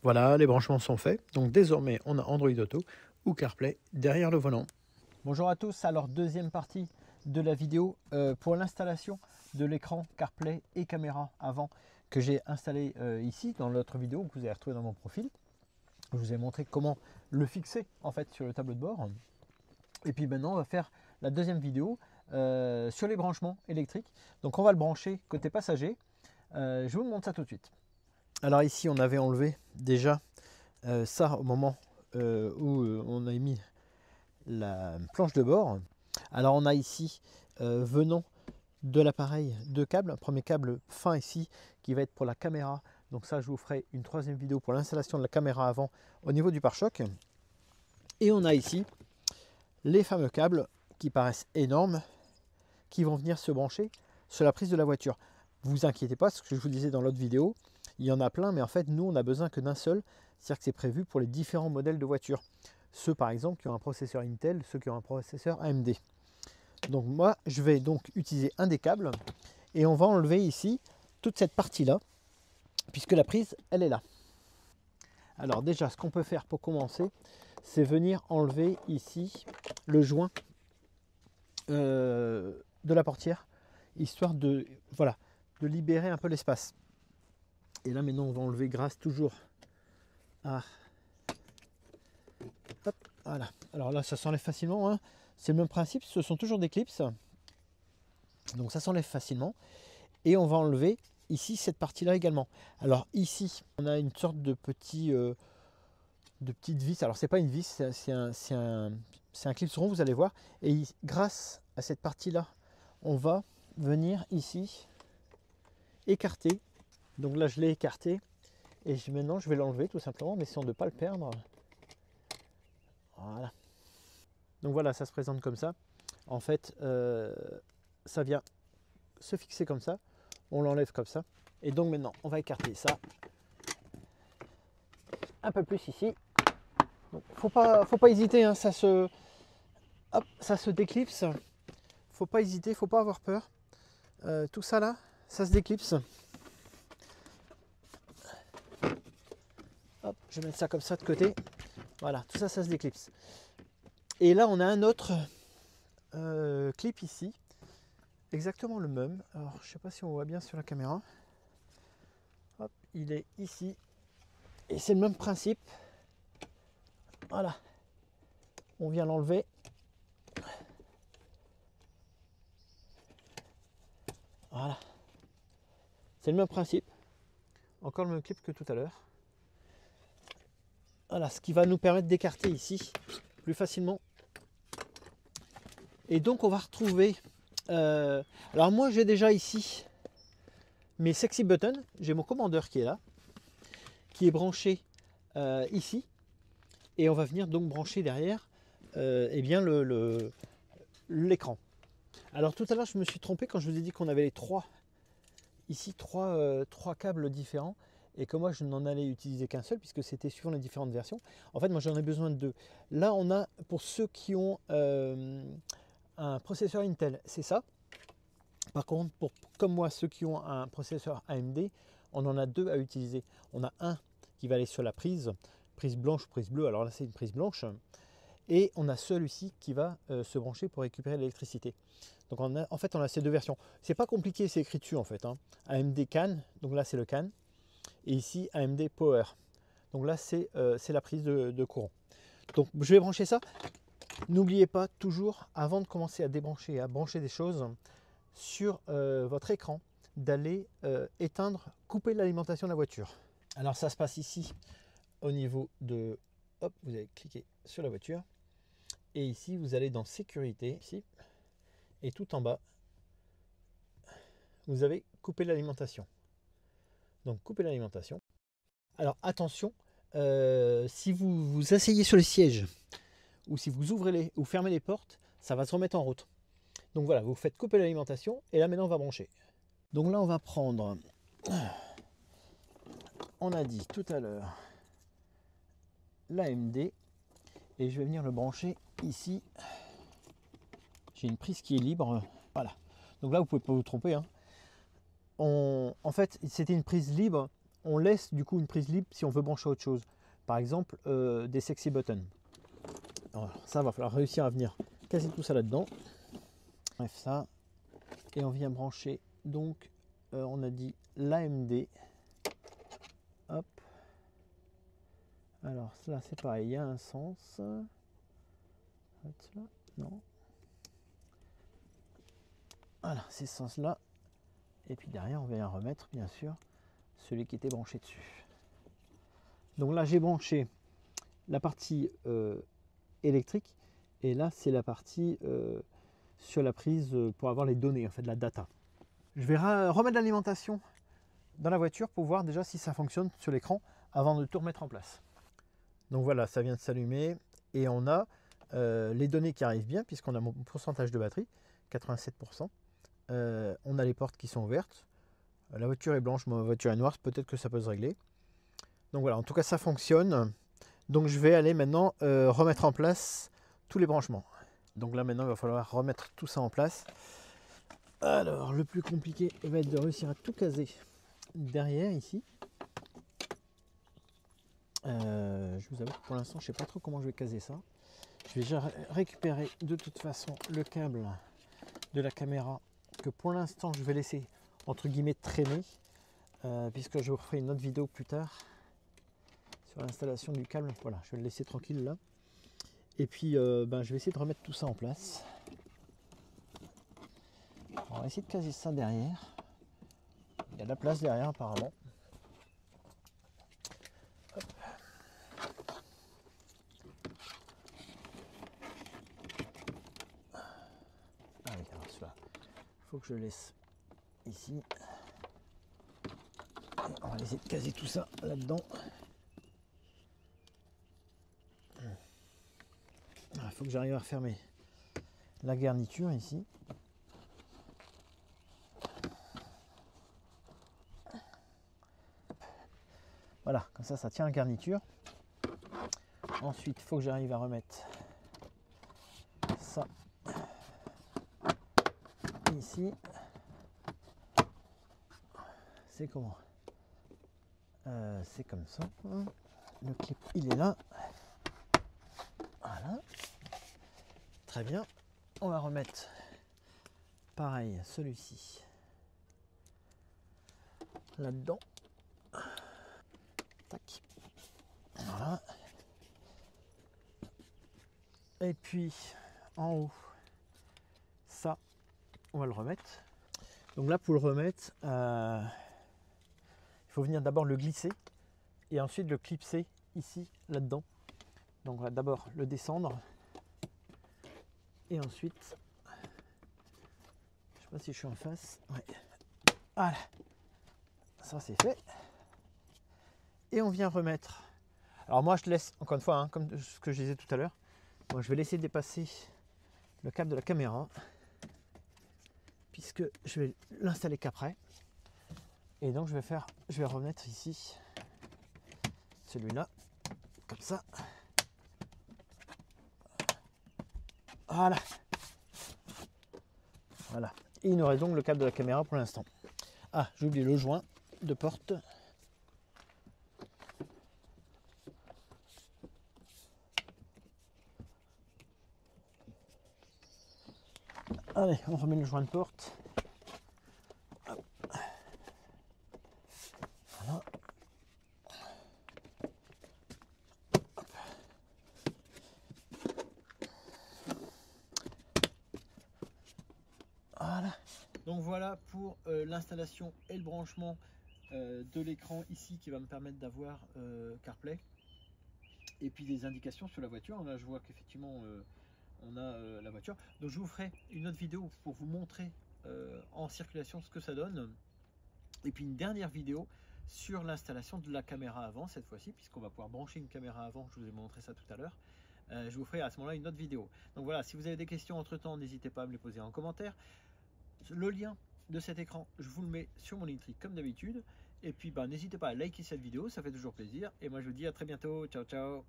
Voilà, les branchements sont faits. Donc désormais, on a Android Auto ou CarPlay derrière le volant. Bonjour à tous, alors deuxième partie de la vidéo pour l'installation de l'écran CarPlay et caméra avant que j'ai installé ici dans l'autre vidéo que vous avez retrouvé dans mon profil. Je vous ai montré comment le fixer en fait sur le tableau de bord. Et puis maintenant on va faire la deuxième vidéo sur les branchements électriques. Donc on va le brancher côté passager. Je vous montre ça tout de suite. Alors ici on avait enlevé déjà ça au moment où on a mis la planche de bord. Alors on a ici venant de l'appareil deux câbles, un premier câble fin ici qui va être pour la caméra, donc ça je vous ferai une troisième vidéo pour l'installation de la caméra avant au niveau du pare-choc. Et on a ici les fameux câbles qui paraissent énormes qui vont venir se brancher sur la prise de la voiture. Vous inquiétez pas, ce que je vous disais dans l'autre vidéo, il y en a plein, mais en fait nous on a besoin que d'un seul, c'est-à-dire que c'est prévu pour les différents modèles de voitures. Ceux par exemple qui ont un processeur Intel, ceux qui ont un processeur AMD. Donc moi je vais donc utiliser un des câbles et on va enlever ici toute cette partie là, puisque la prise elle est là. Alors déjà ce qu'on peut faire pour commencer, c'est venir enlever ici le joint de la portière, histoire de, voilà, de libérer un peu l'espace. Et là maintenant on va enlever grâce toujours à... Hop, voilà. Alors là ça s'enlève facilement, hein. C'est le même principe, ce sont toujours des clips. Donc ça s'enlève facilement. Et on va enlever ici cette partie-là également. Alors ici, on a une sorte de petite vis. Alors c'est pas une vis, c'est un clip rond, vous allez voir. Et grâce à cette partie-là, on va venir ici écarter. Donc là je l'ai écarté. Et maintenant je vais l'enlever tout simplement, en essayant de ne pas le perdre. Voilà. Donc voilà, ça se présente comme ça. En fait, ça vient se fixer comme ça. On l'enlève comme ça. Et donc maintenant, on va écarter ça un peu plus ici. Donc, faut pas hésiter, hein, ça se déclipse. Faut pas hésiter, faut pas avoir peur. Tout ça là, ça se déclipse. Hop, je vais mettre ça comme ça de côté. Voilà, tout ça, ça se déclipse. Et là, on a un autre clip ici, exactement le même. Alors, je sais pas si on voit bien sur la caméra. Hop, il est ici. Et c'est le même principe. Voilà. On vient l'enlever. Voilà. C'est le même principe. Encore le même clip que tout à l'heure. Voilà, ce qui va nous permettre d'écarter ici plus facilement. Et donc on va retrouver... alors moi j'ai déjà ici mes sexy buttons. J'ai mon commandeur qui est là, qui est branché ici. Et on va venir donc brancher derrière eh bien l'écran. Alors tout à l'heure je me suis trompé quand je vous ai dit qu'on avait les trois câbles différents et que moi je n'en allais utiliser qu'un seul puisque c'était suivant les différentes versions. En fait moi j'en ai besoin de deux. Là on a, pour ceux qui ont un processeur Intel, c'est ça. Par contre comme moi, ceux qui ont un processeur AMD, on en a deux à utiliser. On a un qui va aller sur la prise blanche ou prise bleue, alors là c'est une prise blanche. Et on a celui-ci qui va se brancher pour récupérer l'électricité. Donc en fait on a ces deux versions. C'est pas compliqué, c'est écrit dessus en fait, hein. AMD CAN, donc là c'est le CAN. Et ici AMD Power. Donc là c'est la prise de courant. Donc je vais brancher ça. N'oubliez pas toujours, avant de commencer à débrancher et à brancher des choses sur votre écran, d'aller éteindre, couper l'alimentation de la voiture. Alors ça se passe ici au niveau de... Hop, vous allez cliquer sur la voiture. Et ici, vous allez dans sécurité, ici, et tout en bas, vous avez coupé l'alimentation. Donc, couper l'alimentation. Alors, attention, si vous vous asseyez sur le siège, ou si vous ouvrez ou fermez les portes, ça va se remettre en route. Donc voilà, vous faites couper l'alimentation, et là maintenant, on va brancher. Donc là, on va prendre, on a dit tout à l'heure, l'AMD, et je vais venir le brancher ici. J'ai une prise qui est libre, voilà. Donc là vous pouvez pas vous tromper, hein. En fait c'était une prise libre on laisse du coup une prise libre si on veut brancher autre chose. Par exemple, des sexy buttons. Alors, ça va falloir réussir à venir casser tout ça là-dedans. Bref, ça. Et on vient brancher, donc, on a dit l'AMD. Hop. Alors, là, c'est pareil, il y a un sens. Non. Voilà, c'est ce sens-là. Et puis derrière, on vient remettre, bien sûr, celui qui était branché dessus. Donc là, j'ai branché la partie électrique. Et là, c'est la partie sur la prise pour avoir les données, en fait, la data. Je vais remettre l'alimentation dans la voiture pour voir déjà si ça fonctionne sur l'écran avant de tout remettre en place. Donc voilà, ça vient de s'allumer et on a les données qui arrivent bien puisqu'on a mon pourcentage de batterie, 87%. On a les portes qui sont ouvertes. La voiture est blanche, ma voiture est noire, peut-être que ça peut se régler. Donc voilà, en tout cas ça fonctionne. Donc je vais aller maintenant remettre en place tous les branchements. Donc là maintenant il va falloir remettre tout ça en place. Alors le plus compliqué va être de réussir à tout caser derrière ici. Je vous avoue que pour l'instant je ne sais pas trop comment je vais caser ça. Je vais déjà récupérer de toute façon le câble de la caméra que pour l'instant je vais laisser entre guillemets traîner puisque je vous referai une autre vidéo plus tard sur l'installation du câble. Voilà, je vais le laisser tranquille là. Et puis je vais essayer de remettre tout ça en place. On va essayer de caser ça derrière. Il y a de la place derrière apparemment. Hop. Ah oui, alors celui-là, il faut que je le laisse ici. Et on va essayer de caser tout ça là-dedans. Il faut que j'arrive à refermer la garniture ici. Voilà, comme ça tient la garniture. Ensuite, il faut que j'arrive à remettre ça ici. C'est comment? C'est comme ça. Le clip, il est là. Voilà. Très bien. On va remettre pareil celui-ci là-dedans. Tac. Voilà. Et puis en haut, ça, on va le remettre. Donc là, pour le remettre, il faut venir d'abord le glisser et ensuite le clipser ici, là-dedans. Donc on va d'abord le descendre et ensuite, je sais pas si je suis en face. Ouais. Voilà. Ça c'est fait. Et on vient remettre. Alors moi je laisse, encore une fois, hein, comme ce que je disais tout à l'heure, moi je vais laisser dépasser le câble de la caméra puisque je vais l'installer qu'après. Et donc je vais remettre ici celui-là, comme ça. Voilà. Voilà. Et il nous reste donc le câble de la caméra pour l'instant. Ah, j'ai oublié le joint de porte. Allez, on remet le joint de porte. Hop. Voilà. Hop. Voilà. Donc voilà pour l'installation et le branchement de l'écran ici qui va me permettre d'avoir CarPlay et puis des indications sur la voiture. Là je vois qu'effectivement on a la voiture. Donc je vous ferai une autre vidéo pour vous montrer en circulation ce que ça donne. Et puis une dernière vidéo sur l'installation de la caméra avant cette fois-ci, puisqu'on va pouvoir brancher une caméra avant. Je vous ai montré ça tout à l'heure. Je vous ferai à ce moment-là une autre vidéo. Donc voilà, si vous avez des questions entre temps, n'hésitez pas à me les poser en commentaire. Le lien de cet écran, je vous le mets sur mon Linktree comme d'habitude. Et puis n'hésitez pas à liker cette vidéo, ça fait toujours plaisir. Et moi je vous dis à très bientôt. Ciao ciao.